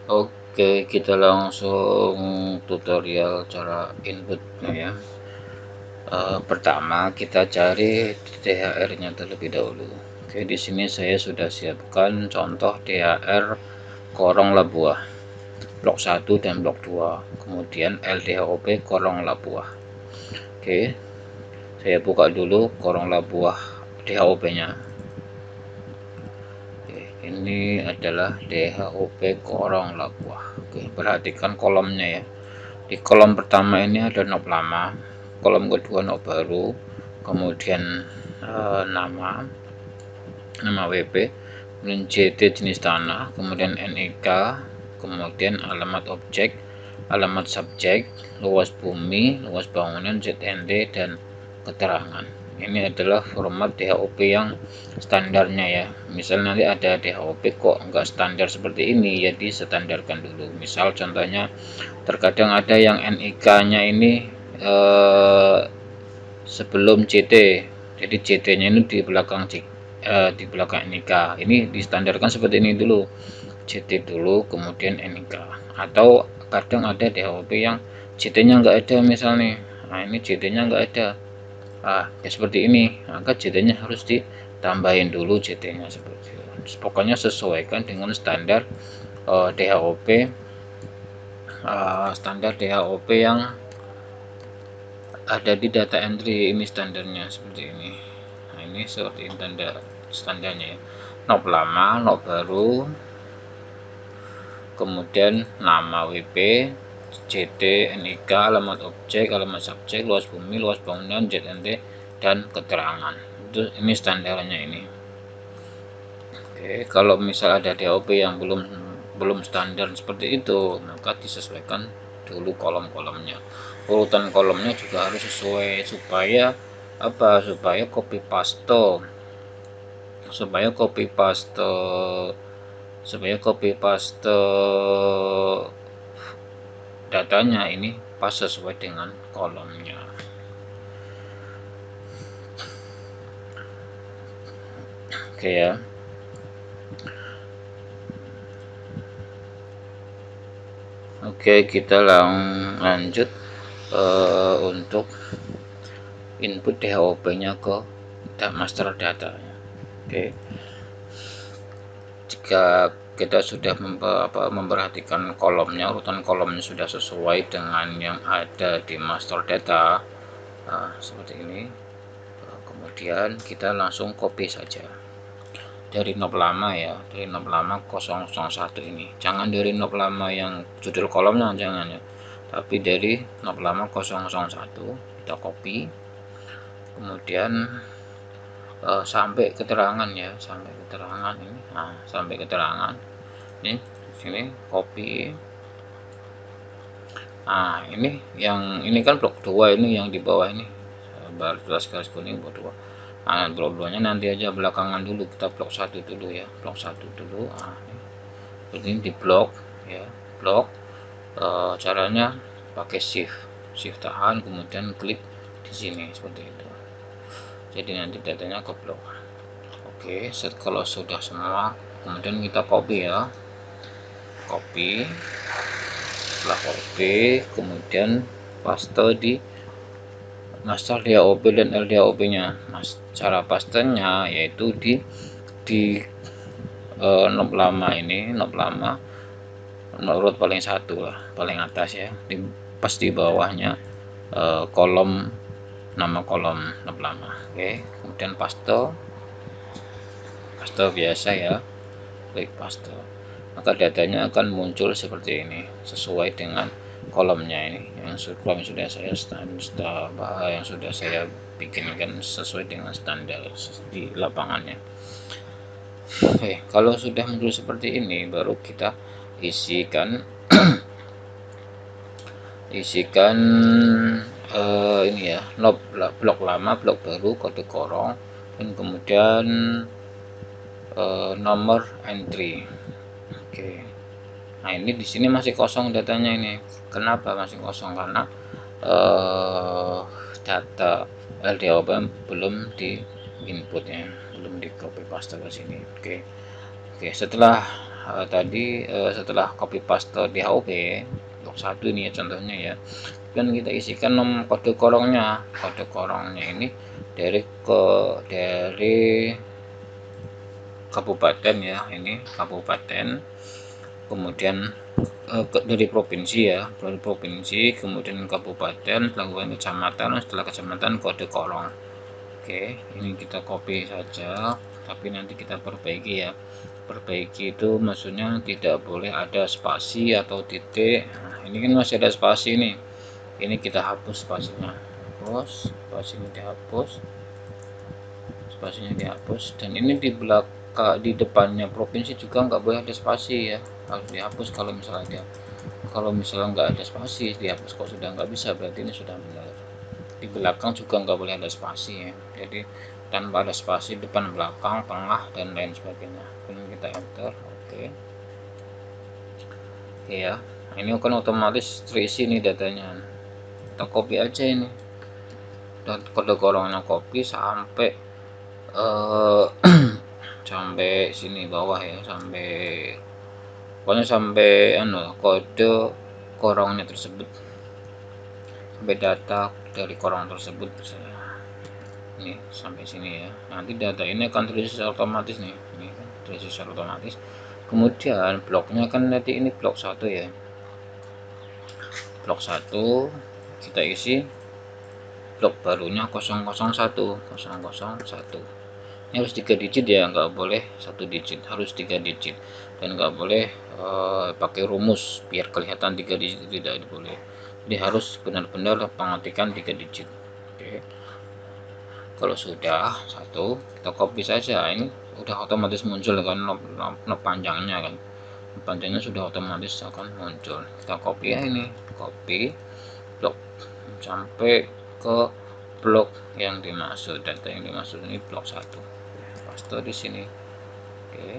Oke, kita langsung tutorial cara inputnya ya. Pertama kita cari THR-nya terlebih dahulu. Oke, di sini saya sudah siapkan contoh THR Korong Labuah blok 1 dan blok 2, kemudian LDHOP Korong Labuah. Oke, saya buka dulu Korong Labuah DHOP-nya. Oke, ini adalah DHOP Korong Labuah. Oke, perhatikan kolomnya ya. Di kolom pertama ini ada knob lama, kolom kedua knob baru, kemudian nama WP, kemudian JT jenis tanah, kemudian NIK, kemudian alamat objek, alamat subjek, luas bumi, luas bangunan, ZND, dan keterangan. Ini adalah format DHOP yang standarnya ya. Misal nanti ada DHOP kok enggak standar seperti ini, ya distandarkan dulu. Misal contohnya terkadang ada yang NIK-nya ini sebelum CT, jadi CT-nya ini di belakang NIK. Ini distandarkan seperti ini dulu, CT dulu kemudian NIK. Atau kadang ada DHOP yang CT-nya enggak ada misalnya, nah ini CT-nya enggak ada, ya seperti ini, maka CT-nya harus ditambahin dulu CT-nya seperti itu. Pokoknya sesuaikan dengan standar DHOP yang ada di data entry. Ini standarnya seperti ini. Nah, ini seperti tanda standarnya ya. Knob lama, knob baru, kemudian nama WP, CT, NIK, alamat objek, alamat subjek, luas bumi, luas bangunan, ZNT, dan keterangan. Ini standarnya ini. Oke, kalau misal ada DOP yang belum standar seperti itu, maka disesuaikan dulu kolom-kolomnya. Urutan kolomnya juga harus sesuai supaya apa? Supaya copy paste datanya ini pas sesuai dengan kolomnya. Oke ya. Oke, kita lanjut untuk input DHOP-nya ke master data. Oke, jika kita sudah memperhatikan kolomnya, urutan kolomnya sudah sesuai dengan yang ada di master data, seperti ini. Kemudian kita langsung copy saja dari knob lama ya, dari knob lama 001 ini. Jangan dari knob lama yang judul kolomnya, jangan ya, tapi dari knob lama 001 kita copy, kemudian sampai keterangan ya, sampai keterangan ini. Nah, sampai keterangan ini sini copy. Nah, ini ini kan blok 2, ini yang di bawah ini baru garis kuning blok 2. Nah, blok 2 nya nanti aja belakangan dulu, kita blok 1 dulu ya, blok 1 dulu. Ini di blok ya, blok. Caranya pakai shift tahan, kemudian klik di sini seperti itu, jadi nanti datanya ke blok. Oke, kalau sudah semua, kemudian kita copy ya, copy. Setelah copy, kemudian paste di master DHOP dan LDHOP nya. Cara pastenya yaitu di knob lama ini, knob lama menurut paling satu lah, paling atas ya, pas di bawahnya kolom, nama kolom knob lama. Oke, kemudian paste biasa ya, klik paste, maka datanya akan muncul seperti ini sesuai dengan kolomnya ini yang sudah saya bikinkan sesuai dengan standar di lapangannya. Oke, kalau sudah muncul seperti ini, baru kita isikan ini ya, blok lama, blok baru, kode korong, dan kemudian nomor entry. Oke, nah ini di sini masih kosong datanya ini. Kenapa masih kosong? Karena data LDHOP belum di inputnya, belum di copy paste ke sini. Oke, setelah tadi setelah copy paste di HOP blok 1 ini ya contohnya ya, dan kita isikan kode korongnya. Kode korongnya ini dari kabupaten ya, ini kabupaten, kemudian dari provinsi ya, dari provinsi, kemudian kabupaten, kemudian kecamatan, setelah kecamatan kode korong. Oke, ini kita copy saja, tapi nanti kita perbaiki ya. Perbaiki itu maksudnya tidak boleh ada spasi atau titik. Nah, ini kan masih ada spasi nih, ini kita hapus spasinya, hapus spasinya, dihapus spasinya, dihapus. Dan ini di belakang, di depannya provinsi juga nggak boleh ada spasi ya, harus dihapus. Kalau misalnya nggak ada spasi dihapus. Kok sudah nggak bisa, berarti ini sudah benar. Di belakang juga nggak boleh ada spasi ya, jadi tanpa ada spasi depan, belakang, tengah, dan lain sebagainya. Kemudian kita enter. Oke. Oke ya, ini akan otomatis terisi nih datanya. Kita copy aja ini, dan kode korongnya copy sampai sampai sini bawah ya, sampai pokoknya sampai kode korongnya tersebut, sampai data dari korong tersebut misalnya. Ini sampai sini ya, nanti data ini akan terisi otomatis nih, ini kan terisi otomatis. Kemudian bloknya kan nanti ini blok 1 ya, blok 1 kita isi blok barunya 001. Ini harus 3 digit ya, nggak boleh 1 digit, harus 3 digit, dan nggak boleh pakai rumus biar kelihatan 3 digit, tidak boleh. Jadi harus benar-benar pengetikan 3 digit. Oke, kalau sudah satu, kita copy saja. Ini udah otomatis muncul kan knob panjangnya kan, panjangnya sudah otomatis akan muncul. Kita copy ya, ini copy blok sampai ke blok yang dimaksud, data yang dimaksud ini blok 1, paste di sini. Oke,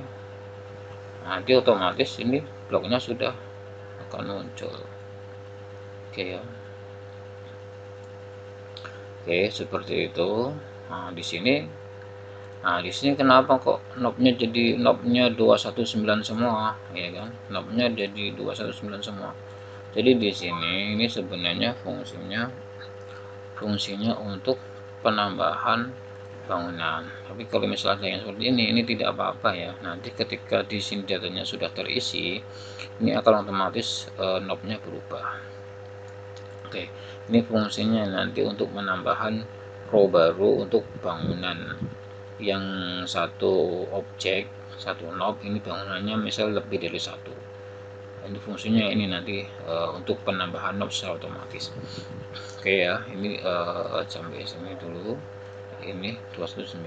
nanti otomatis ini bloknya sudah akan muncul. Oke ya, oke seperti itu. Nah di sini kenapa kok knobnya jadi knobnya 219 semua ya kan, knobnya jadi 219 semua. Jadi di sini ini sebenarnya fungsinya untuk penambahan bangunan. Tapi kalau misalnya yang seperti ini tidak apa-apa ya. Nanti ketika di sini datanya sudah terisi, ini akan otomatis knobnya berubah. Oke, ini fungsinya nanti untuk penambahan row baru untuk bangunan yang satu objek, satu knob, ini bangunannya misal lebih dari satu. Ini fungsinya ini nanti untuk penambahan knob secara otomatis. Oke ya, ini sampai sini dulu. Ini 219,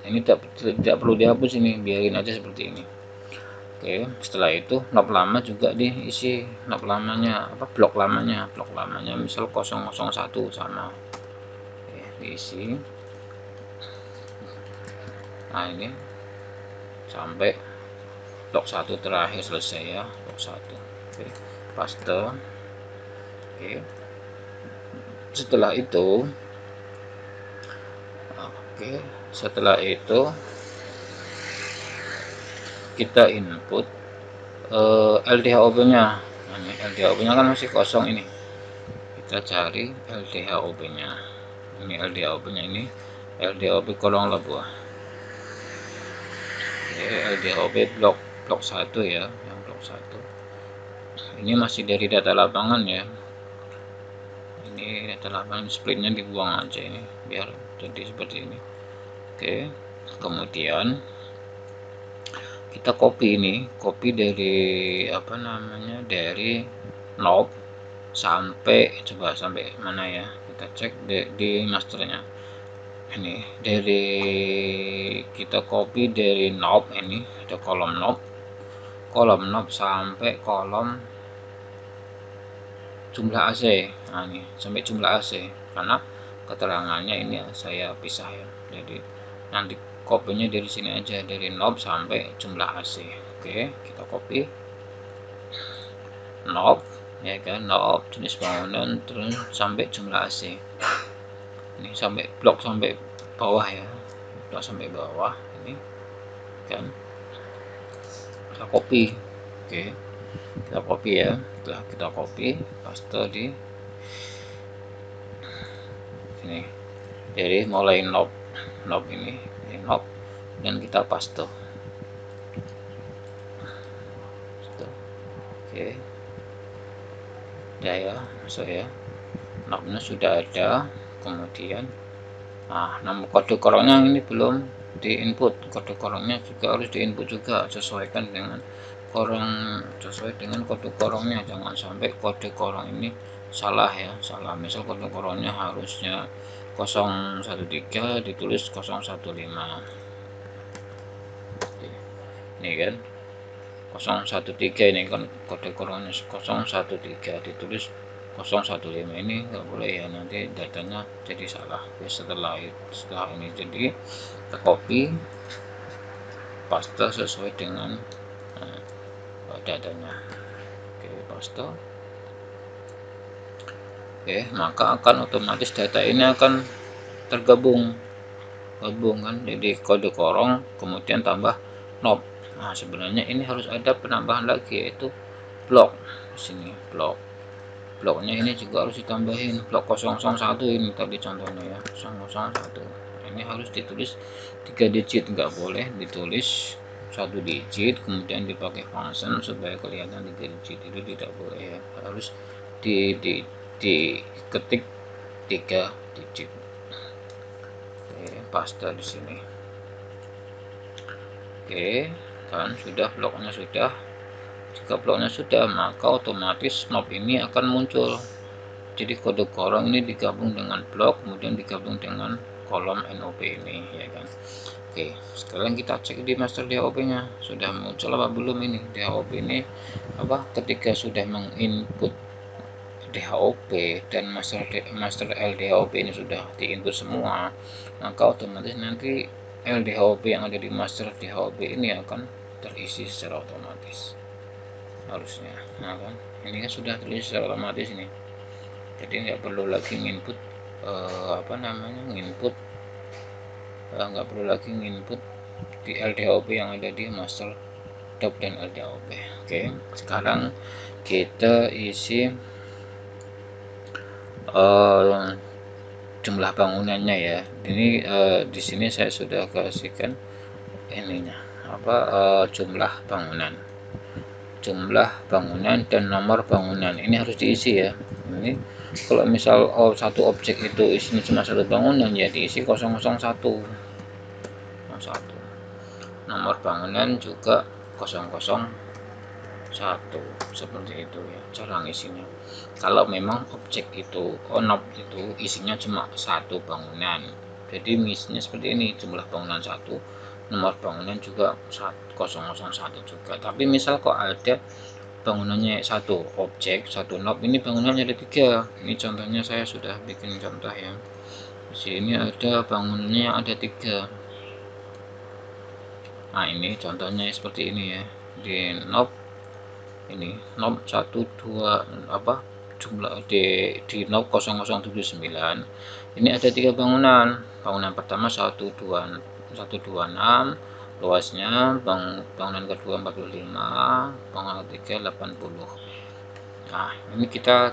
ini tidak perlu dihapus, ini biarin aja seperti ini. Oke, setelah itu knob lama juga diisi, knob lamanya blok lamanya misal 001 sama. Oke, diisi. Nah ini sampai blok 1 terakhir selesai ya, blok 1. Oke, paste. Oke, setelah itu kita input LDHOB nya. Nah, ini LDHOB nya kan masih kosong, ini kita cari LDHOB nya. Ini LDHOB nya, ini LDHOB kolong lebuah. Oke, LDHOB blok 1 ya, yang blok 1 ini masih dari data lapangan ya. Ini data lapangan, splitnya dibuang aja ini biar jadi seperti ini. Oke, kemudian kita copy dari dari knob sampai, coba sampai mana ya, kita cek di masternya. Ini dari kita copy dari knob, ini ada kolom knob sampai kolom jumlah AC. Nah ini sampai jumlah AC, karena keterangannya ini saya pisah ya, jadi nanti copy-nya dari sini aja, dari knob sampai jumlah AC. Oke, kita copy knob ya kan, knob jenis bangunan, terus sampai jumlah AC. Ini sampai blok sampai bawah ya, blok sampai bawah ini kan. kita copy. Oke, kita copy ya. Setelah kita copy, paste di sini. Jadi mulai knob ini knob, dan kita paste. Oke, udah ya, masuk ya. Knobnya sudah ada. Kemudian nama kode korongnya ini belum di input. Kode korongnya juga harus di input juga, sesuaikan dengan sesuai dengan kode korongnya. Jangan sampai kode korong ini salah ya, salah. Misal kode korongnya harusnya 013 ditulis 015. Ini kan 013, ini kan kode korongnya 013 ditulis 015. Ini nggak boleh ya, nanti datanya jadi salah ya. Setelah ini jadi kita copy paste sesuai dengan datanya. Oke, paste. Oke, maka akan otomatis data ini akan tergabung kan. Jadi kode korong kemudian tambah knob. Nah, sebenarnya ini harus ada penambahan lagi, yaitu blok. Di sini bloknya ini juga harus ditambahin. Blok 001 ini tadi contohnya ya, 001. Ini harus ditulis 3 digit, nggak boleh ditulis 1 digit kemudian dipakai function supaya kelihatan 3 digit. Itu tidak boleh ya, harus diketik 3 digit. Oke, paste di sini. Oke, kan sudah, bloknya sudah. Jika bloknya sudah, maka otomatis knob ini akan muncul. Jadi kode korong ini digabung dengan blok, kemudian digabung dengan kolom NOP ini ya kan. Oke, sekarang kita cek di master DHOP nya sudah muncul apa belum. Ini DHOP ini ketika sudah menginput DHOP dan master LDHOP ini sudah diinput semua, maka otomatis nanti LDHOP yang ada di master DHOP ini akan terisi secara otomatis harusnya. Nah kan, ini kan sudah terisi secara otomatis ini, jadi nggak perlu lagi nginput nggak perlu lagi nginput di LDHOP yang ada di master DOP dan LDHOP. Oke, sekarang kita isi jumlah bangunannya ya. Ini di sini saya sudah kasihkan ininya jumlah bangunan dan nomor bangunan. Ini harus diisi ya. Ini kalau misal satu objek itu isinya cuma satu bangunan, ya diisi 001. Nomor bangunan juga 001, seperti itu ya cara ngisinya. Kalau memang objek itu knob itu isinya cuma satu bangunan, jadi ngisinya seperti ini, jumlah bangunan 1, nomor bangunan juga 001 juga. Tapi misal kok ada bangunannya satu objek, satu knob, ini bangunannya ada 3. Ini contohnya saya sudah bikin contoh ya. Di sini ada bangunannya ada 3. Nah, ini contohnya seperti ini ya. Di knob ini knob 1 2 jumlah di knob 0079 ini ada 3 bangunan. Bangunan pertama 126 luasnya, bangunan kedua 45, bangunan ketiga 80. Nah, ini kita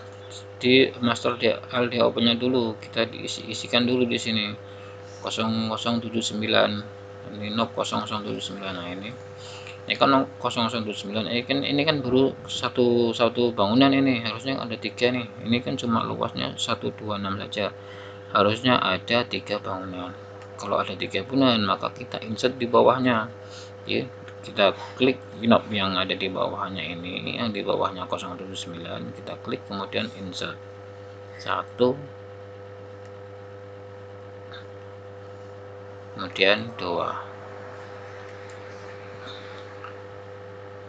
di master LDHOP nya dulu, kita diisikan dulu di sini 0079. Ini knob 0079. Nah, ini kan 0079 ini kan baru satu bangunan, ini harusnya ada 3 nih. Ini kan cuma luasnya 126 saja, harusnya ada 3 bangunan. Kalau ada 3 bangunan, maka kita insert di bawahnya ya. Kita klik knob yang ada di bawahnya ini, yang di bawahnya 079, kita klik kemudian insert 1, kemudian 2.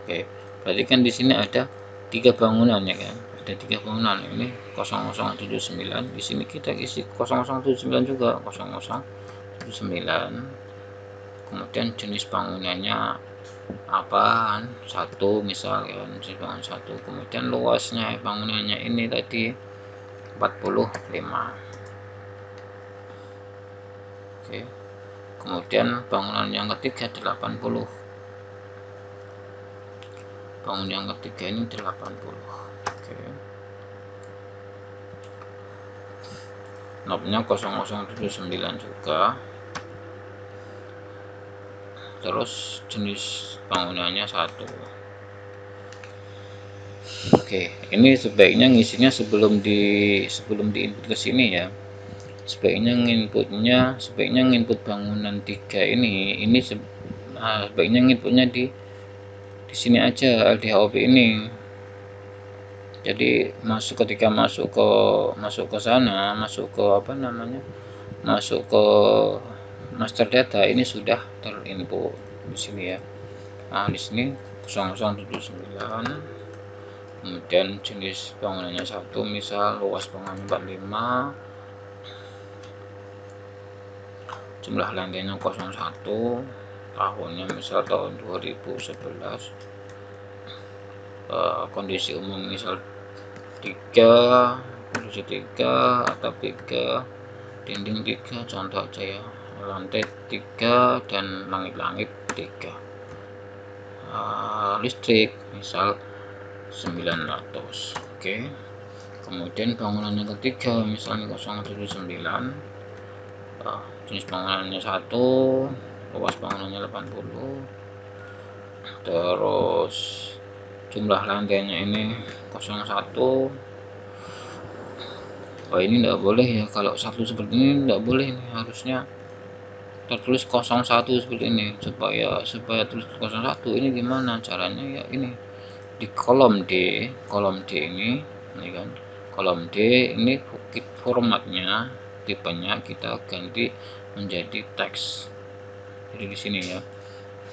Oke, berarti kan di sini ada 3 bangunan ya kan, ada 3 bangunan. Ini 0079, di sini kita isi 0079 juga, 0079. Kemudian jenis bangunannya apaan, 1 misalkan, jenis bangunan 1. Kemudian luasnya bangunannya ini tadi 45. Oke, kemudian bangunan yang ketiga 80. bangun yang ketiga ini 80. Oke. Nopnya 0079 juga. Terus jenis bangunannya 1. Oke, ini sebaiknya ngisinya sebelum di input ke sini ya. Sebaiknya nginput bangunan 3 ini sebaiknya nginputnya di sini aja, LDHOP ini. Jadi ketika masuk ke sana, masuk ke masuk ke master data, ini sudah terinput di sini ya. Nah, di sini 0079. Kemudian jenis bangunannya 1, misal luas bangunan 45, jumlah lantainya 01, tahunnya misal tahun 2011, kondisi umum misal 3, kondisi 3, atap 3, dinding 3, contoh aja ya, lantai 3 dan langit-langit 3. Listrik misal 900. Oke. Kemudian bangunan yang ketiga misalnya 079, jenis bangunannya 1, luas bangunannya 80, terus jumlah lantainya ini 01. Oh, ini enggak boleh ya, kalau 1 seperti ini enggak boleh, ini harusnya tertulis 01 seperti ini. Supaya tulis 01 ini gimana caranya ya, ini di kolom D ini kan, kolom D ini formatnya, tipenya kita ganti menjadi teks. Jadi di sini ya,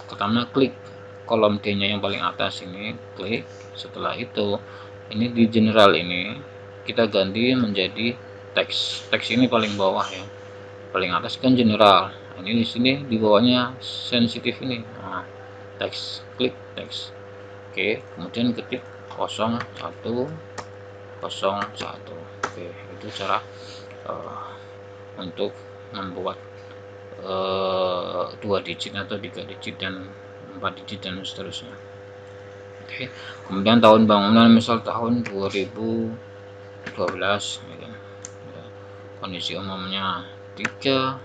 pertama klik kolom D nya yang paling atas ini, klik. Setelah itu ini di general ini kita ganti menjadi teks. Teks ini paling bawah ya, paling atas kan general. Ini di sini di bawahnya sensitif ini. Nah, teks, klik teks. Oke, kemudian ketik 0101. Oke, itu cara untuk membuat 2 digit atau 3 digit dan 4 digit dan seterusnya. Oke, kemudian tahun bangunan misal tahun 2012 ya kan. Kondisi umumnya 3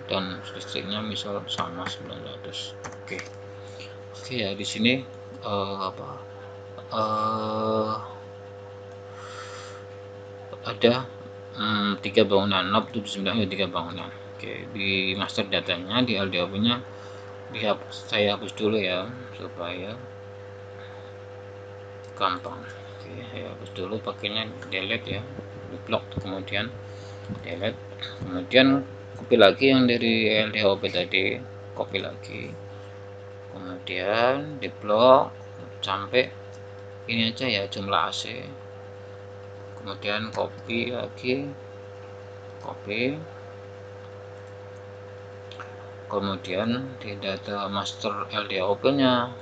dan listriknya misal sama 900. Oke ya, di sini ada 3 bangunan, NOP 79 ada 3 bangunan. Oke, di master datanya di LDHOP nya saya hapus dulu ya supaya gampang. Oke, saya hapus dulu, pakainya delete ya, di blok, kemudian delete, kemudian copy lagi yang dari LDHOP tadi, copy lagi, kemudian di blok sampai ini aja ya, jumlah AC, kemudian copy lagi, kemudian di data master LDHOP nya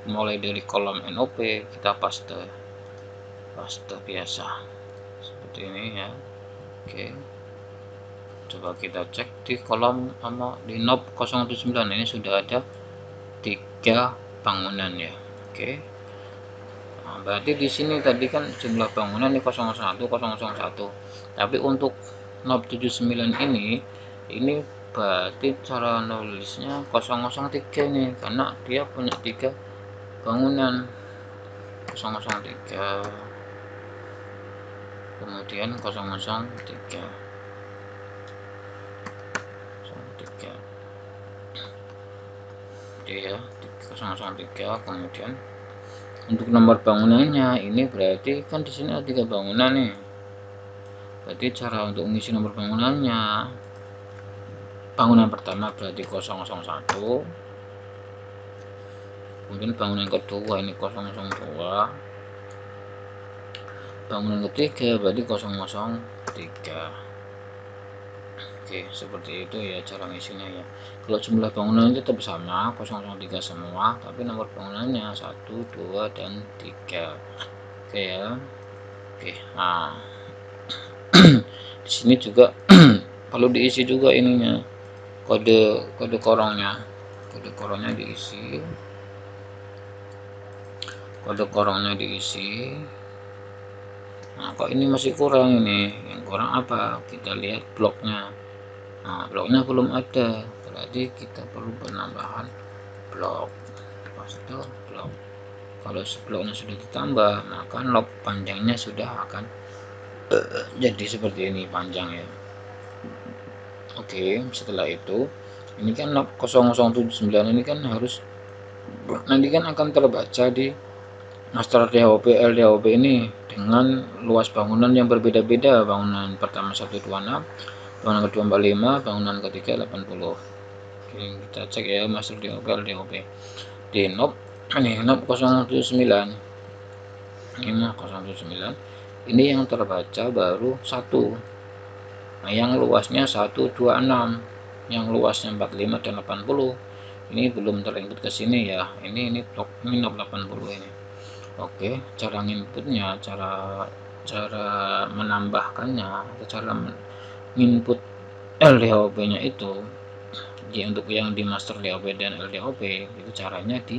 mulai dari kolom NOP kita paste biasa seperti ini ya. Oke, coba kita cek di kolom di NOP 079 ini sudah ada 3 bangunan ya. Oke, nah, berarti di sini tadi kan jumlah bangunan ini 001, tapi untuk NOP 79 ini berarti cara nulisnya 003 nih, karena dia punya 3 bangunan. 003, kemudian 003. Oke ya, 003. Kemudian untuk nomor bangunannya ini berarti kan di sini ada 3 bangunan nih. Berarti cara untuk mengisi nomor bangunannya, bangunan pertama berarti 001, kemudian bangunan kedua ini 002, bangunan ketiga berarti 003. Oke, seperti itu ya cara ngisinya ya. Kalau jumlah bangunan itu tetap sama 003 semua, tapi nomor bangunannya 1, 2, dan 3. Oke ya. Oke, nah di sini juga perlu diisi juga ininya, kode korongnya. kode korongnya diisi, kode korongnya diisi. Nah, kok ini masih kurang ini? Yang kurang apa? Kita lihat bloknya. Nah, bloknya belum ada, berarti kita perlu penambahan blok. Pas itu blok. Kalau bloknya sudah ditambah, maka knob panjangnya sudah akan jadi seperti ini panjang ya. Oke, setelah itu ini kan knob 0079 ini kan harus nanti kan akan terbaca di master DHOP LDHOP ini dengan luas bangunan yang berbeda-beda. Bangunan pertama 126, bangunan kedua 45, bangunan ketiga 80. Oke, kita cek ya master DHOP LDHOP di knob ini knob 079 ini 079 ini yang terbaca baru 1. Nah, yang luasnya 126, yang luasnya 45 dan 80 ini belum terinput ke sini ya. Ini blok ini knob 80 ini. Oke, cara inputnya, cara menambahkannya atau cara input LDHOP nya itu ya, untuk yang di master DHOP dan LDHOP itu caranya di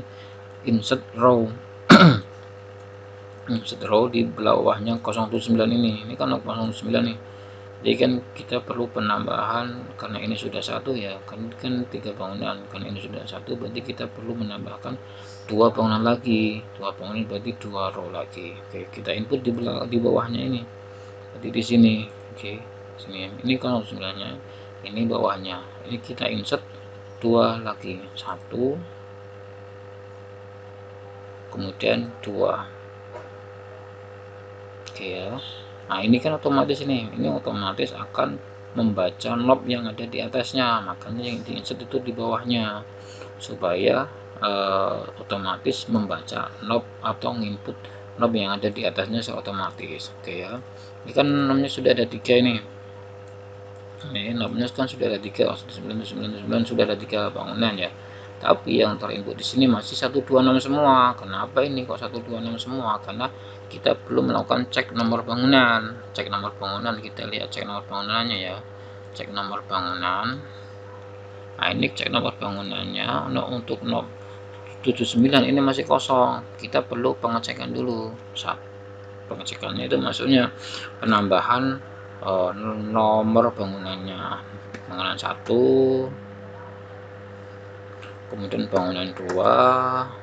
insert row. Insert row di bawahnya 079 ini kan 09 nih. Jadi kan kita perlu penambahan karena ini sudah satu ya, kan 3 bangunan, kan ini sudah satu, berarti kita perlu menambahkan 2 bangunan lagi, 2 bangunan berarti 2 row lagi. Oke, kita input di bawahnya ini, jadi di sini. Oke, sini ini kalau sebenarnya ini bawahnya, ini kita insert 2 lagi, 1 kemudian 2. Oke ya. Nah, ini kan otomatis ini otomatis akan membaca knob yang ada di atasnya, makanya yang di insert itu di bawahnya supaya otomatis membaca knob atau input knob yang ada di atasnya secara otomatis. Oke ya, ini kan knobnya sudah ada 3 ini knobnya kan sudah ada 3, 999 sudah ada 3 bangunan ya, tapi yang terinput di sini masih 126 semua. Kenapa ini kok 126 semua? Karena kita belum melakukan cek nomor bangunan. Cek nomor bangunan, kita lihat cek nomor bangunannya ya. Cek nomor bangunan. Nah, ini cek nomor bangunannya. Nah, untuk knob 79 ini masih kosong. Kita perlu pengecekan dulu. Pengecekannya itu maksudnya penambahan nomor bangunannya. Bangunan 1, kemudian bangunan 2,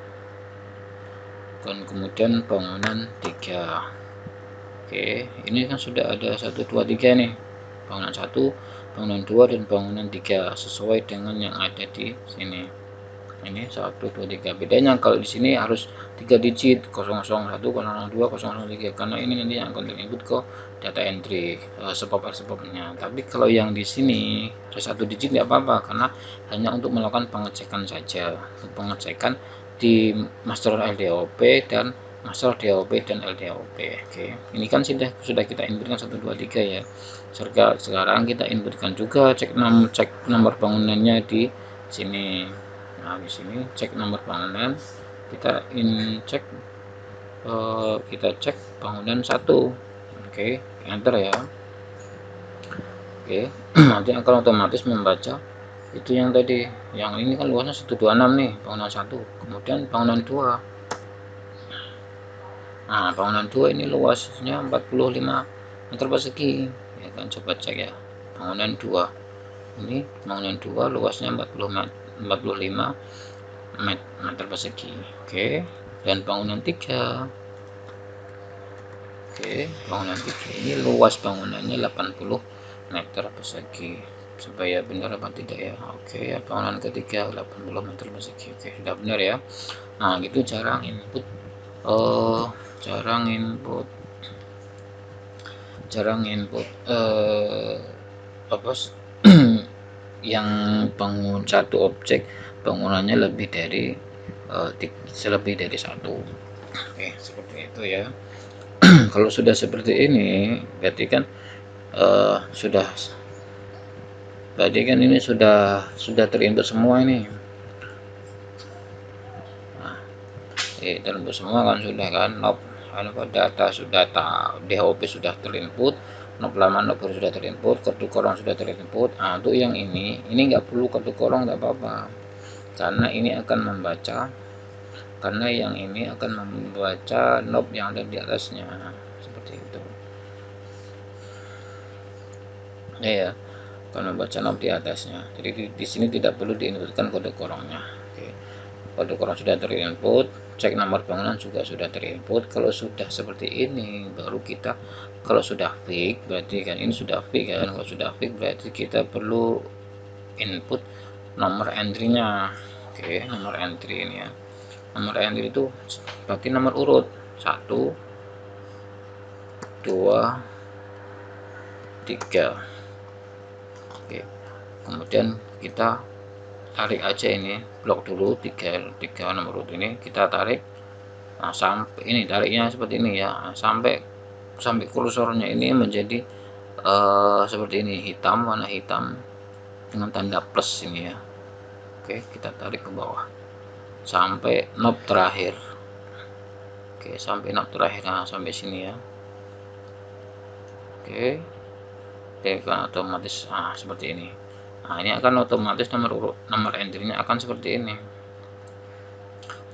dan kemudian bangunan 3. Oke, ini kan sudah ada 1, 2, 3 nih, bangunan 1, bangunan 2, dan bangunan 3 sesuai dengan yang ada di sini. Ini 1, 2, 3. Bedanya kalau di sini harus 3 digit, 001, 002, 003, karena ini nanti yang akan terinput ke data entry sebab-sebabnya. Tapi kalau yang di sini ada 1 digit nggak apa-apa, karena hanya untuk melakukan pengecekan saja, pengecekan di master LDHOP dan master DHOP dan LDHOP. Oke, ini kan sudah kita inputkan 1, 2, 3 ya. Sekarang kita inputkan juga cek nomor bangunannya di sini. Nah, di sini cek nomor bangunan, kita cek bangunan 1. Oke, enter ya. Oke, nanti akan otomatis membaca itu yang tadi. Yang ini kan luasnya 126 nih, bangunan 1. Kemudian bangunan 2. Nah, bangunan 2 ini luasnya 45 meter persegi. Ya kan, coba cek ya. Bangunan 2. Ini bangunan 2 luasnya 45 meter persegi. Oke, dan bangunan 3. Oke, bangunan 3 ini luas bangunannya 80 meter persegi. Supaya benar apa tidak ya? Oke, bangunan ketiga 80 meter persegi. Oke, sudah benar ya. Nah, gitu cara input apa yang bangun satu objek bangunannya lebih dari satu. Oke, seperti itu ya. Kalau sudah seperti ini berarti kan ini sudah terinput semua ini. Nah, terinput semua kan, sudah kan, data DHOP sudah terinput, knob lama knob baru sudah terinput, kartu korong sudah terinput. Nah, untuk yang ini nggak perlu kartu korong, nggak apa-apa. karena ini akan membaca, karena yang ini akan membaca knob yang ada di atasnya seperti itu ya, akan membaca knob di atasnya. Jadi di sini tidak perlu diinputkan kode korongnya. Oke. Kode korong sudah terinput, cek nomor bangunan juga sudah terinput. Kalau sudah seperti ini baru kita, kalau sudah fix berarti kan ini sudah fix kan, kalau sudah fix berarti kita perlu input nomor entry-nya. Oke, nomor entry ini ya. Nomor entry itu berarti nomor urut 1 2 3. Oke, kemudian kita tarik aja ini blok dulu, tiga nomor urut ini kita tarik. Nah, sampai ini tariknya seperti ini ya, sampai kursornya ini menjadi seperti ini, hitam, warna hitam dengan tanda plus ini ya. Oke, kita tarik ke bawah sampai knob terakhir. Oke, sampai knob terakhir. Nah, sampai sini ya. Oke, kan otomatis seperti ini. Nah, ini akan otomatis nomor entry-nya akan seperti ini.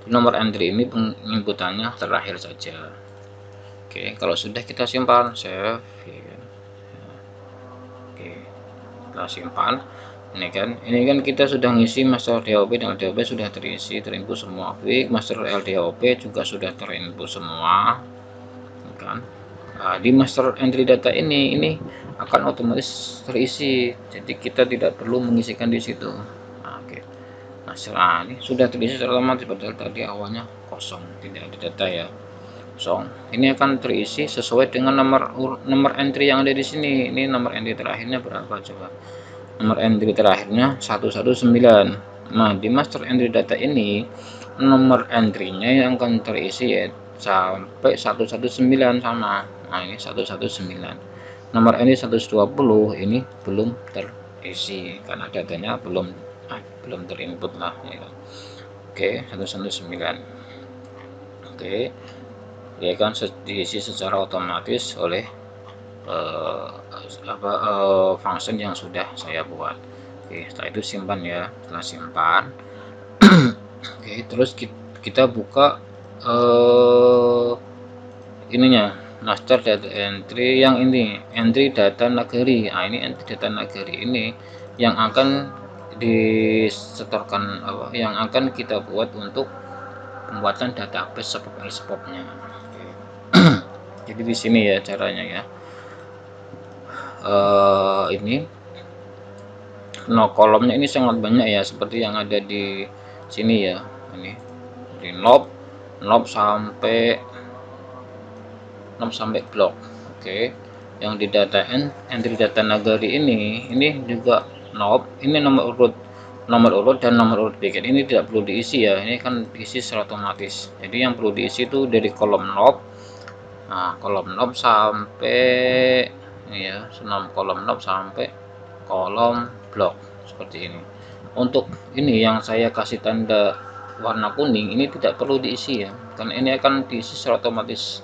Nomor entry ini penginputannya terakhir saja. Oke, kalau sudah kita simpan, save ya kan? Oke, kita simpan. Ini kan kita sudah ngisi master DOP dan LDOP sudah terisi, terinput semua. Quick master LDOP juga sudah terinput semua kan. Nah, di master entry data ini akan otomatis terisi, jadi kita tidak perlu mengisikan di situ. Nah, oke. Nah, ini sudah terisi secara otomatis, padahal tadi awalnya kosong, tidak ada data ya, kosong. Ini akan terisi sesuai dengan nomor entry yang ada di sini. Ini nomor entry terakhirnya berapa coba? Nomor entry terakhirnya 119. Nah, di master entry data ini nomor entry-nya yang akan terisi ya sampai 119 sama. Nah, ini 119. Nomor entry 120 ini belum terisi karena datanya belum terinput lah ya. Oke, 119. Oke. Ya kan diisi secara otomatis oleh function yang sudah saya buat. Oke, setelah itu simpan ya. Setelah simpan oke, terus kita buka ininya, master data entry yang ini, entry data nagari. Nah, ini entry data nagari ini yang akan disetorkan yang akan kita buat untuk pembuatan database SPOP-nya. Jadi di sini ya caranya ya. Ini kolomnya ini sangat banyak ya, seperti yang ada di sini ya. Ini di knob sampai blok. Oke, yang di data entry data nagari ini juga knob, ini nomor urut dan nomor urut paket ini tidak perlu diisi ya, ini kan diisi secara otomatis. Jadi yang perlu diisi itu dari kolom knob. Nah, kolom knob sampai ya, kolom knob sampai kolom blok seperti ini. Untuk ini yang saya kasih tanda warna kuning ini tidak perlu diisi ya, karena ini akan diisi secara otomatis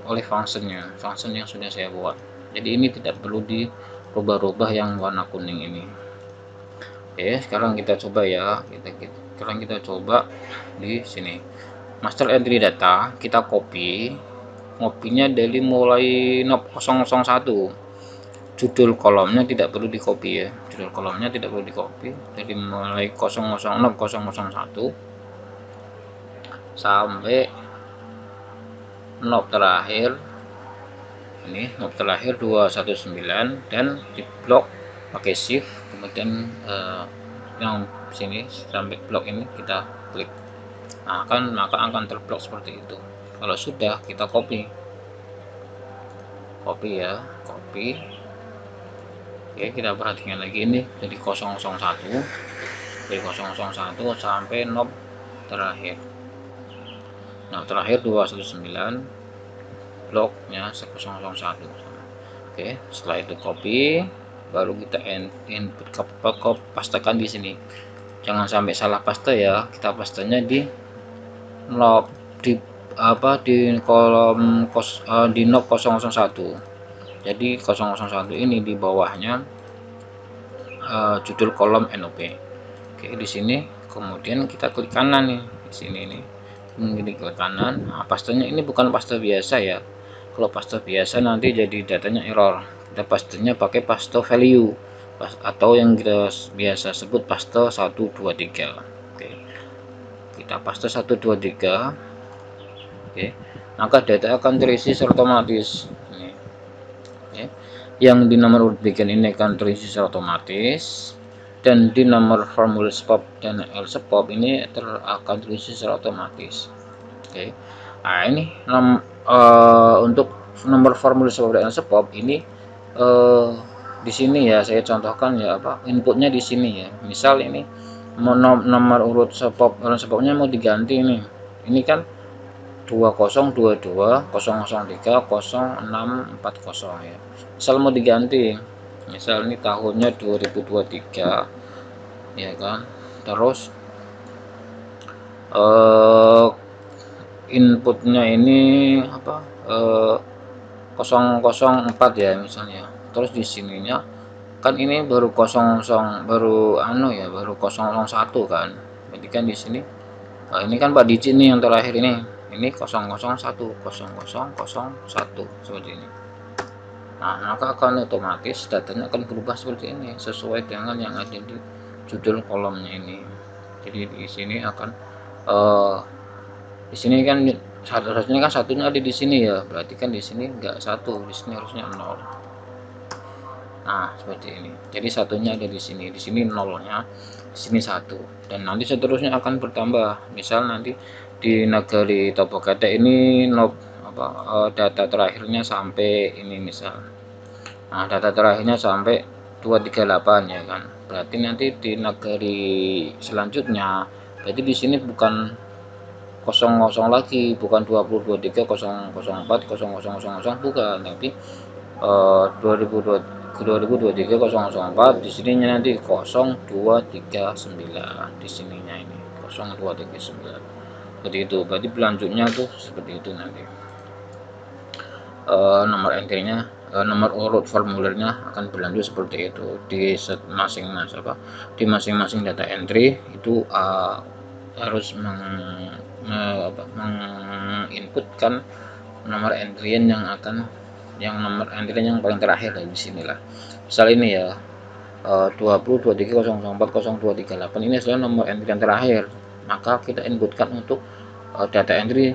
oleh function yang sudah saya buat. Jadi ini tidak perlu dirubah-rubah yang warna kuning ini. Oke, sekarang kita coba ya. Sekarang kita coba di sini. Master entry data kita kopinya dari mulai knob 001. Judul kolomnya tidak perlu di copy ya, judul kolomnya tidak perlu di copy dari mulai 006 001 sampai knob terakhir. Ini knob terakhir 219 dan di blok pakai shift, kemudian yang sini sampai blok ini kita klik. Nah, maka akan terblok seperti itu. Kalau sudah kita copy ya, copy. Oke, kita perhatikan lagi ini dari 001 sampai knob terakhir. Nah, terakhir 219 bloknya 001. Oke, setelah itu copy, baru kita input pastekan di sini. Jangan sampai salah paste ya, kita pastenya di knob di kolom di knob 001. Jadi 001 ini di bawahnya judul kolom NOP. Oke, di sini kemudian kita klik kanan nih di sini nih, ini klik kanan. Nah, pastenya ini bukan paste biasa ya. Kalau paste biasa nanti jadi datanya error. Kita pastenya pakai paste value atau yang kita biasa sebut paste 123. Oke, kita paste 123. Oke, maka data akan terisi secara otomatis. Ini, oke. Yang di nomor urut bagian ini akan terisi secara otomatis, dan di nomor formulir SPOP dan LSPOP ini akan terisi secara otomatis. Oke, nah ini untuk nomor formulir SPOP dan LSPOP ini di sini ya saya contohkan ya, inputnya di sini ya. Misal ini nomor urut SPOP LSPOP-nya mau diganti nih. Ini kan 2022 003 0640 ya. Misal mau diganti, misal ini tahunnya 2023 ya kan. Terus inputnya ini 004 ya misalnya. Terus di sininya kan ini baru 00 baru baru 001 kan. Jadi kan di sini ini kan 4 digit nih yang terakhir ini 001 seperti ini. Nah, maka akan otomatis datanya akan berubah seperti ini sesuai dengan yang ada di judul kolomnya ini. Jadi di sini akan di sini kan harusnya kan satunya ada di sini ya, berarti kan di sini enggak 1, di sini harusnya 0. Nah, seperti ini. Jadi satunya ada di sini 0-nya, di sini 1, dan nanti seterusnya akan bertambah. Misal nanti di negeri Topokete ini data terakhirnya sampai ini misal. Nah, data terakhirnya sampai 238 ya kan. Berarti nanti di negeri selanjutnya berarti di sini bukan 00 lagi, bukan 2023 004 0000 bukan, tapi 2023 004 di sininya nanti 0239 di sininya ini 0239 seperti itu. Berarti pelanjutnya tuh seperti itu nanti. Nomor entry-nya, nomor urut formulirnya akan berlanjut seperti itu di masing-masing data entry itu harus menginputkan nomor entryan yang nomor entryan yang paling terakhir dari sinilah. Misal ini ya 2023 004 0238 ini adalah nomor entry yang terakhir, maka kita inputkan untuk data entry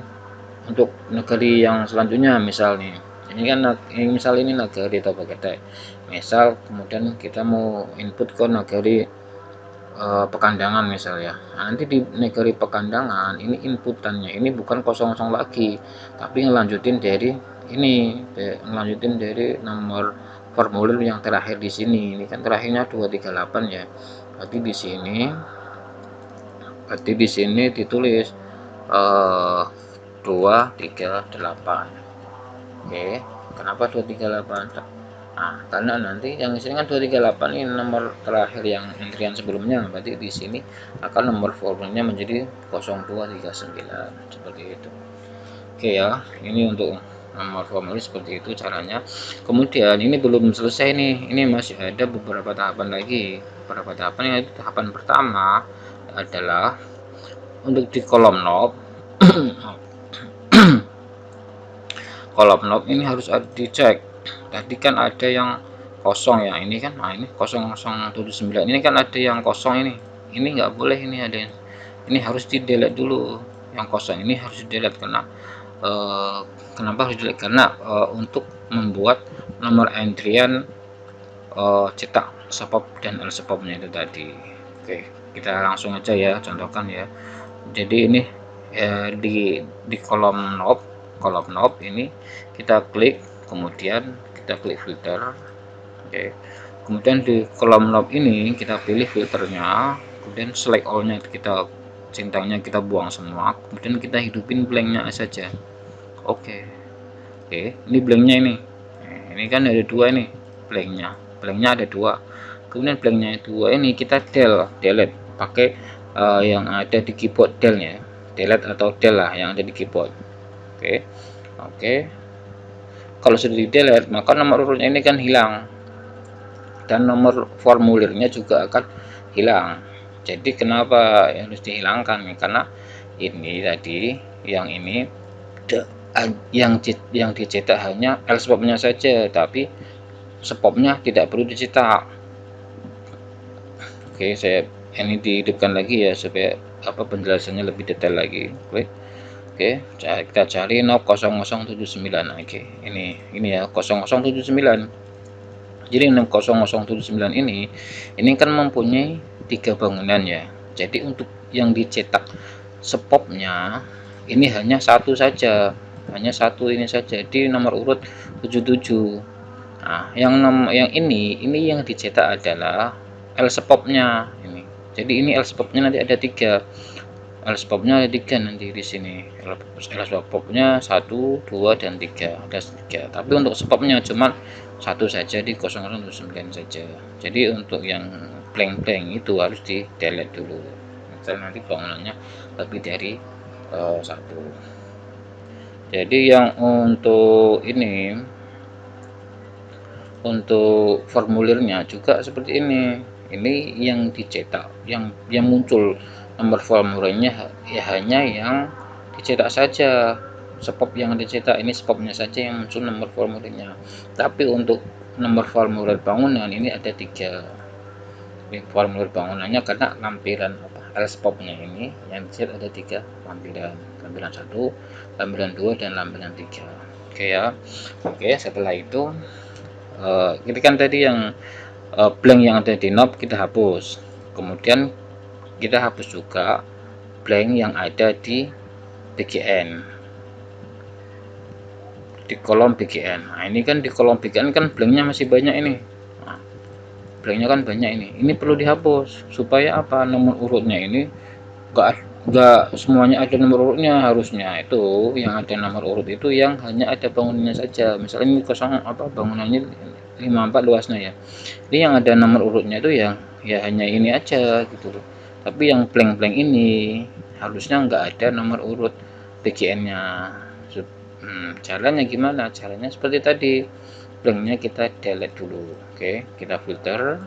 untuk negeri yang selanjutnya. Misal nih ini kan misal ini negeri Topokete, misal kemudian kita mau input ke negeri Pekandangan misal ya. Nah, nanti di negeri Pekandangan ini inputannya ini bukan 00 lagi, tapi ngelanjutin dari ini, ngelanjutin dari nomor formulir yang terakhir di sini. Ini kan terakhirnya 238 ya. Berarti di sini ditulis 238. Oke, kenapa 238? Nah, karena nanti yang di sini kan 238 ini nomor terakhir yang entryan sebelumnya, berarti di sini akan nomor formulirnya menjadi 0239 seperti itu. Oke ya, ini untuk nomor formulir seperti itu caranya. Kemudian ini belum selesai nih, ini masih ada beberapa tahapan lagi. Beberapa tahapan, yaitu tahapan pertama adalah untuk di kolom knob. Kolom knob ini harus dicek. Tadi kan ada yang kosong ya, ini kan, nah ini 0079 ini kan ada yang kosong ini nggak boleh, ini ada ini harus di delete dulu. Yang kosong ini harus di delete karena kenapa harus di delete? Karena untuk membuat nomor entryan cetak SPOP dan LSPOP nya itu tadi. Oke, kita langsung aja ya contohkan ya. Jadi ini di kolom knob ini kita klik, kemudian kita klik filter. Oke, kemudian di kolom knob ini kita pilih filternya, kemudian select all-nya kita centangnya kita buang semua, kemudian kita hidupin blanknya saja. Oke, ini blanknya ini kan ada dua nih, blanknya ada dua, kemudian blanknya dua ini kita delete pakai yang ada di keyboard delete atau del lah yang ada di keyboard. Oke, kalau sudah di delete maka nomor urutnya ini kan hilang dan nomor formulirnya juga akan hilang. Jadi kenapa harus dihilangkan? Karena ini tadi yang ini yang dicetak hanya L-stopnya saja, tapi stopnya tidak perlu dicetak. Oke, saya ini dihidupkan lagi ya supaya penjelasannya lebih detail lagi. Oke, kita cari 00079. Oke, ini ya 0079. Jadi 6079 ini kan mempunyai 3 bangunan ya. Jadi untuk yang dicetak spopnya ini hanya satu saja, hanya satu ini saja di nomor urut 77. Nah, yang ini yang dicetak adalah L spopnya ini. Jadi ini L spopnya nanti ada 3. L spopnya ada 3 nanti di sini. L spopnya 1, 2 dan 3. Ada 3. Tapi untuk spopnya cuma satu saja di 0079 saja. Jadi untuk yang blank itu harus di delete dulu. Nanti bangunannya lebih dari satu. Jadi yang untuk ini, untuk formulirnya juga seperti ini yang dicetak, yang muncul nomor formulirnya ya hanya yang dicetak saja, spop yang dicetak ini spopnya saja yang muncul nomor formulirnya. Tapi untuk nomor formulir bangunan ini ada 3 formulir bangunannya, karena lampiran L spopnya ini yang dicetak ada 3 lampiran 1, lampiran 2 dan lampiran 3. Oke ya. Oke, setelah itu ini kan tadi yang blank yang ada di knob kita hapus, kemudian kita hapus juga blank yang ada di BGN, di kolom BGN. Nah, ini kan di kolom BGN kan blanknya masih banyak ini. Nah, blanknya kan banyak ini perlu dihapus supaya apa, nomor urutnya ini enggak semuanya ada nomor urutnya. Harusnya itu yang ada nomor urut itu yang hanya ada bangunannya saja. Misalnya ini bangunannya 54 luasnya ya, ini yang ada nomor urutnya itu ya hanya ini aja gitu loh. Tapi yang blank ini harusnya nggak ada nomor urut BGN-nya. Caranya gimana? Caranya seperti tadi, blanknya kita delete dulu. Oke, kita filter,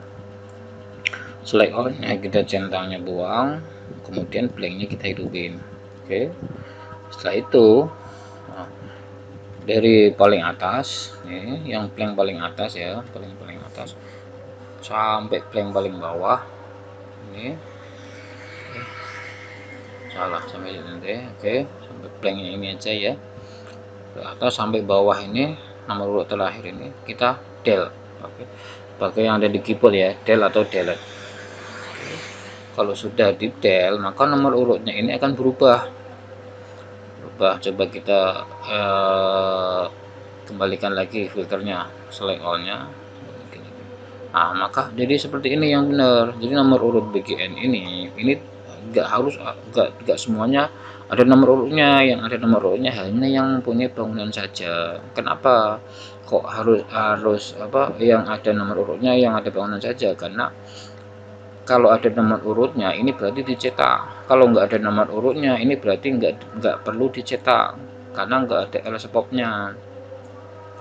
select all, kita centangnya buang, kemudian blanknya kita hidupin. Oke, setelah itu dari paling atas nih, yang blank paling atas ya, paling atas sampai blank paling bawah ini, salah sampai nanti. Oke, sampai blanknya ini aja ya, atau sampai bawah ini nomor urut terakhir ini kita del. Oke, pakai yang ada di keyboard ya, del atau delete. Kalau sudah di del, maka nomor urutnya ini akan berubah. Coba kita kembalikan lagi filternya, select all-nya. Nah, maka jadi seperti ini yang benar. Jadi nomor urut BGN ini enggak semuanya ada nomor urutnya. Yang ada nomor urutnya hanya yang mempunyai bangunan saja. Kenapa kok harus yang ada nomor urutnya yang ada bangunan saja? Karena kalau ada nomor urutnya ini berarti dicetak. Kalau nggak ada nomor urutnya ini berarti nggak perlu dicetak, karena nggak ada L spopnya.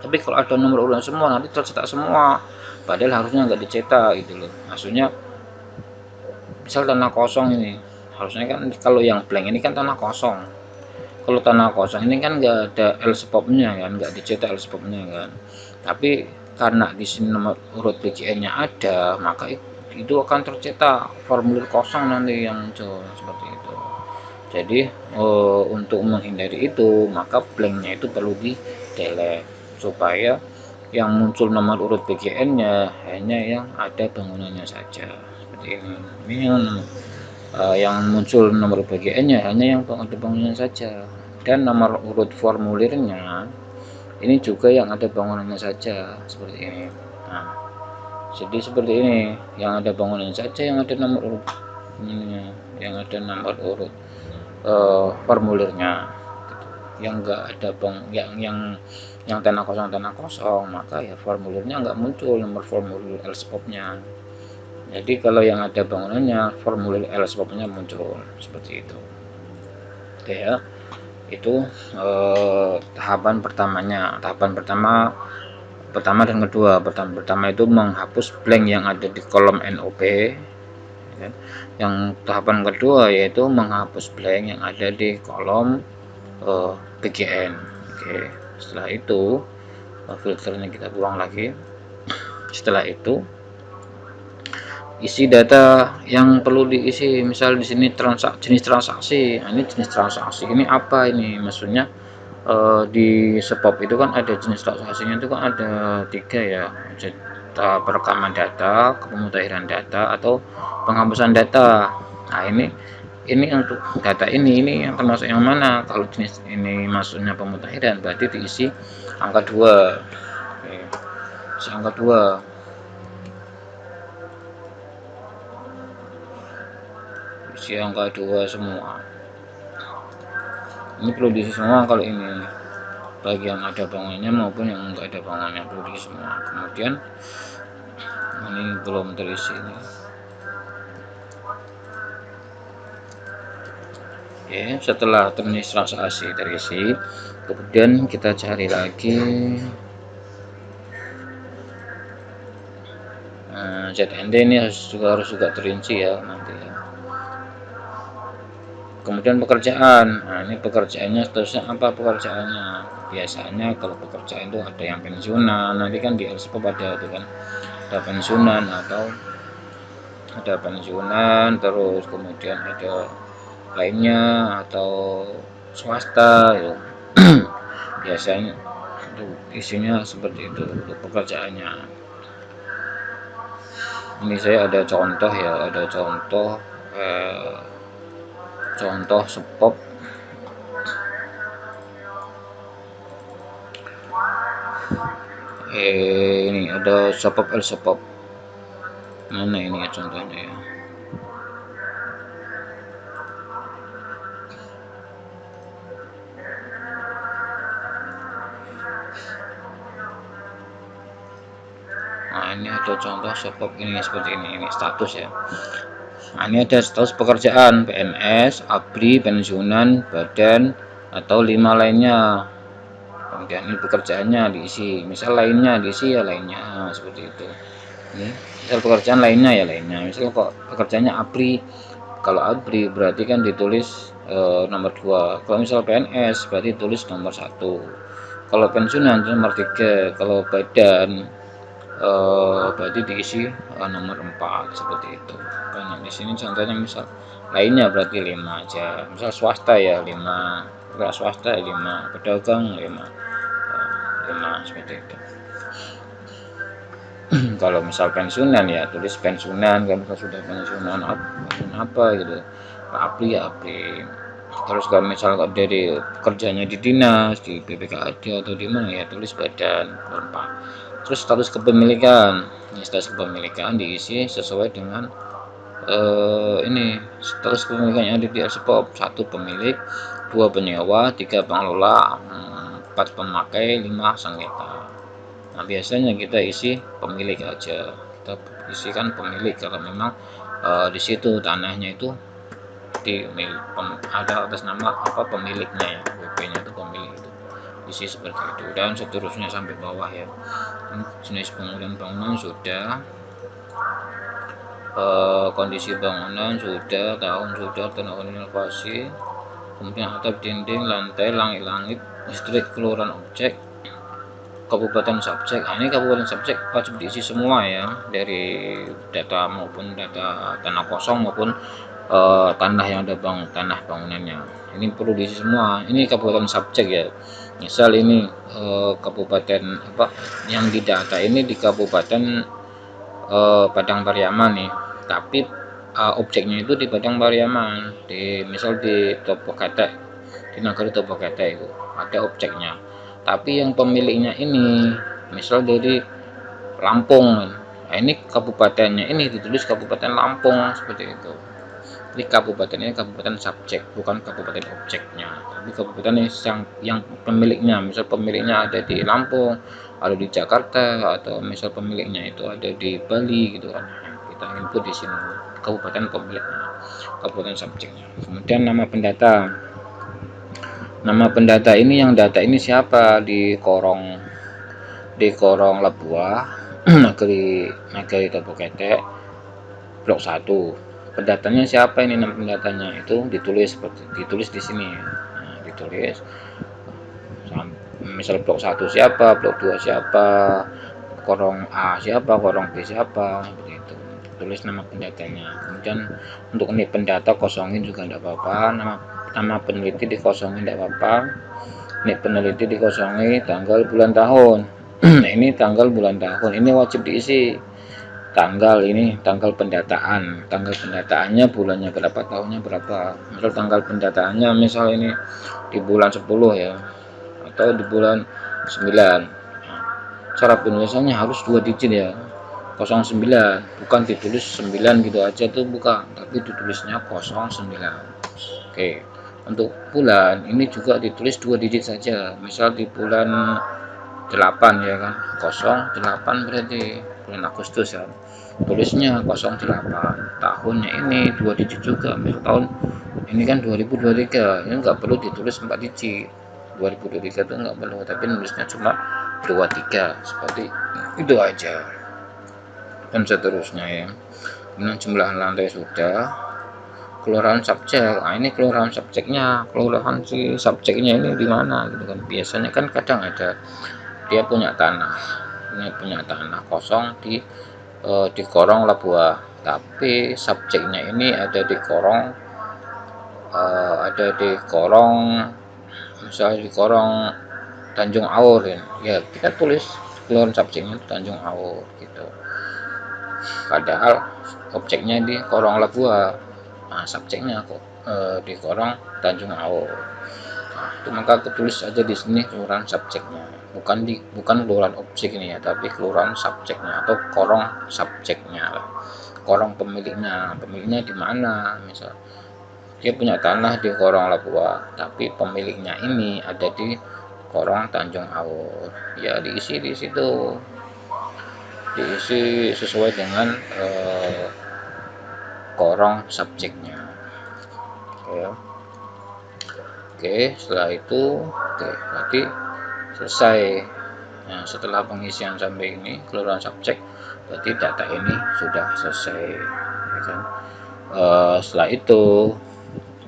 Tapi kalau ada nomor urut semua nanti tercetak semua, padahal harusnya nggak dicetak gitu loh. Maksudnya misal tanah kosong ini, harusnya kan kalau yang blank ini kan tanah kosong. Kalau tanah kosong ini kan nggak ada L spopnya kan, nggak dicetak L spopnya kan. Tapi karena di sini nomor urut BGN-nya ada, maka itu akan tercetak formulir kosong nanti yang muncul seperti itu. Jadi untuk menghindari itu, maka blanknya itu perlu di delete supaya yang muncul nomor urut BGN-nya hanya yang ada bangunannya saja. Seperti ini. Ini yang muncul nomor urut BGN-nya hanya yang ada bangunannya saja, dan nomor urut formulirnya ini juga yang ada bangunannya saja seperti ini. Nah, jadi seperti ini, yang ada bangunannya saja yang ada nomor urut ini, yang ada nomor urut formulirnya gitu. Yang enggak ada yang tanah kosong, maka ya formulirnya enggak muncul nomor formulir L spopnya. Jadi kalau yang ada bangunannya formulir L spopnya muncul seperti itu. Oke ya, itu tahapan pertamanya. Tahapan pertama dan kedua. Pertama itu menghapus blank yang ada di kolom NOP ya. Yang tahapan kedua yaitu menghapus blank yang ada di kolom PGN. Oke, setelah itu filternya kita buang lagi. Setelah itu isi data yang perlu diisi, misal di sini jenis transaksi. Nah, ini jenis transaksi ini apa ini? Maksudnya di SPOP itu kan ada jenis transaksinya itu kan ada 3 ya, perekaman data, pemutahiran data, atau penghapusan data. Nah, ini untuk data ini yang termasuk yang mana? Kalau jenis ini maksudnya pemutahiran berarti diisi angka 2. Oke, isi angka 2. Isi angka 2 semua. Ini perlu diisi semua kalau ini, bagi yang ada bangunnya maupun yang enggak ada bangunnya perlu diisi semua. Kemudian ini belum terisi ini. Oke, setelah jenis transaksi terisi, kemudian kita cari lagi ZND. Ini harus juga terinci ya nanti ya. Kemudian pekerjaan. Nah, ini pekerjaannya seterusnya apa pekerjaannya? Biasanya kalau pekerjaan itu ada yang pensiunan, nanti kan di LSPOP ada itu kan, ada pensiunan terus kemudian ada lainnya atau swasta ya. Biasanya untuk isinya seperti itu untuk pekerjaannya. Ini saya ada contoh ya, ada contoh SPOP. Ini ada SPOP LSPOP. Mana ini ya contohnya ya? Nah, ini ada contoh SPOP ini seperti ini status ya. Nah, ini ada status pekerjaan PNS, ABRI, pensiunan, badan, atau 5 lainnya. Kemudian ini pekerjaannya diisi, misal lainnya diisi ya lainnya, seperti itu. Ini misal pekerjaan lainnya ya lainnya. Misal kok pekerjaannya ABRI, kalau ABRI berarti kan ditulis nomor 2. Kalau misal PNS berarti tulis nomor 1. Kalau pensiunan nomor 3. Kalau badan berarti diisi nomor 4, seperti itu. Banyak di sini contohnya, misal lainnya berarti 5 aja. Misal swasta ya 5, enggak swasta ya 5, pedagang 5, seperti itu. Kalau misal pensiunan ya tulis pensiunan, kalau sudah pensiunan apa gitu, ABRI ya ABRI. Terus kalau misal dari kerjanya di dinas, di BPKAD atau di mana ya tulis badan 4. Terus status kepemilikan, ini status kepemilikan diisi sesuai dengan ini status kepemilikan yang ada di LSPOP. 1 pemilik, 2 penyewa, 3 pengelola, 4 pemakai, 5 sengketa. Nah, biasanya kita isi pemilik aja, kita isikan pemilik kalau memang di situ tanahnya itu ada atas nama apa pemiliknya ya, WP-nya itu pemilik itu, isi seperti itu, dan seterusnya sampai bawah ya. Ini jenis bangunan sudah, kondisi bangunan sudah, tahun sudah, tahun inovasi, kemudian atap, dinding, lantai, langit-langit, listrik, keluaran objek, kabupaten subjek. Nah, ini kabupaten subjek wajib diisi semua ya, dari data maupun data tanah kosong maupun tanah yang ada tanah bangunannya. Ini perlu diisi semua. Ini kabupaten subjek ya. Misal ini kabupaten apa yang didata ini di Kabupaten Padang Pariaman nih, tapi objeknya itu di Padang Pariaman, misal di Topoketek, di Nagari Topoketek itu ada objeknya, tapi yang pemiliknya ini misal dari Lampung. Nah, ini kabupatennya ini ditulis Kabupaten Lampung, seperti itu. Jadi kabupaten ini kabupaten subjek, bukan kabupaten objeknya, tapi kabupaten yang pemiliknya, misal pemiliknya ada di Lampung, ada di Jakarta, atau misal pemiliknya itu ada di Bali gitu kan. Kita input di sini kabupaten pemiliknya, kabupaten subjeknya. Kemudian nama pendata. Nama pendata ini, yang data ini siapa? Di Korong Labuah, Nagari Topoketek, Blok 1. pendatanya siapa ini, nama pendatanya itu ditulis seperti ditulis di sini ya. Nah, ditulis misal blok 1 siapa, blok 2 siapa, korong A siapa, korong B siapa, begitu. Tulis nama pendatanya. Kemudian untuk ini pendata kosongin juga tidak apa-apa, nama peneliti dikosongin tidak apa-apa. Ini peneliti dikosongi tanggal bulan tahun. Nah, ini tanggal bulan tahun, ini wajib diisi. Tanggal ini tanggal pendataannya bulannya berapa, tahunnya berapa. Misal tanggal pendataannya misal ini di bulan 10 ya, atau di bulan 9. Cara penulisannya harus 2 digit ya, 09, bukan ditulis 9 gitu aja tuh, bukan, tapi ditulisnya 09. Oke, untuk bulan ini juga ditulis 2 digit saja, misal di bulan 8 ya kan, 08 berarti bulan Agustus ya, tulisnya 08. Tahunnya ini 2 digit juga, misal tahun ini kan 2023, ini nggak perlu ditulis 4 digit, 2023 itu nggak perlu, tapi nulisnya cuma 23 seperti itu aja, dan seterusnya ya. Kemudian jumlah lantai sudah, kelurahan subjek. Nah, ini kelurahan subjeknya, kelurahan si subjeknya ini di mana gitu kan. Biasanya kan kadang ada dia punya tanah, ini punya tanah kosong di Korong Labuah, tapi subjeknya ini ada di Korong, misalnya di Korong Tanjung Aur ya, kita tulis kelurahan subjeknya Tanjung Aur gitu, padahal objeknya di Korong Labuah. Nah, subjeknya kok di Korong Tanjung Aur. Nah, itu maka tulis aja di sini kelurahan subjeknya, bukan kelurahan objek ini ya, tapi kelurahan subjeknya atau korong subjeknya lah. Korong pemiliknya di mana, misal dia punya tanah di Korong Labuah, tapi pemiliknya ini ada di Korong Tanjung Aur, ya diisi di situ, diisi sesuai dengan korong subjeknya. Oke, setelah itu berarti selesai. Nah, setelah pengisian sampai ini kelurahan subjek, berarti data ini sudah selesai ya kan? Setelah itu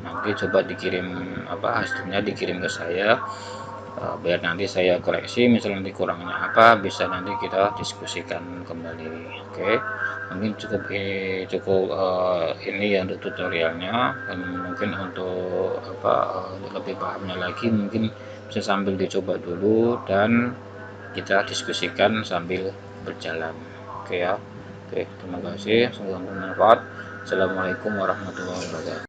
nanti coba dikirim hasilnya dikirim ke saya, biar nanti saya koreksi, misalnya nanti kurangnya apa, bisa nanti kita diskusikan kembali. Oke, mungkin cukup ini ya untuk tutorialnya, dan mungkin untuk lebih pahamnya lagi mungkin bisa sambil dicoba dulu dan kita diskusikan sambil berjalan. Oke ya, oke, terima kasih, semoga bermanfaat. Assalamualaikum warahmatullahi wabarakatuh.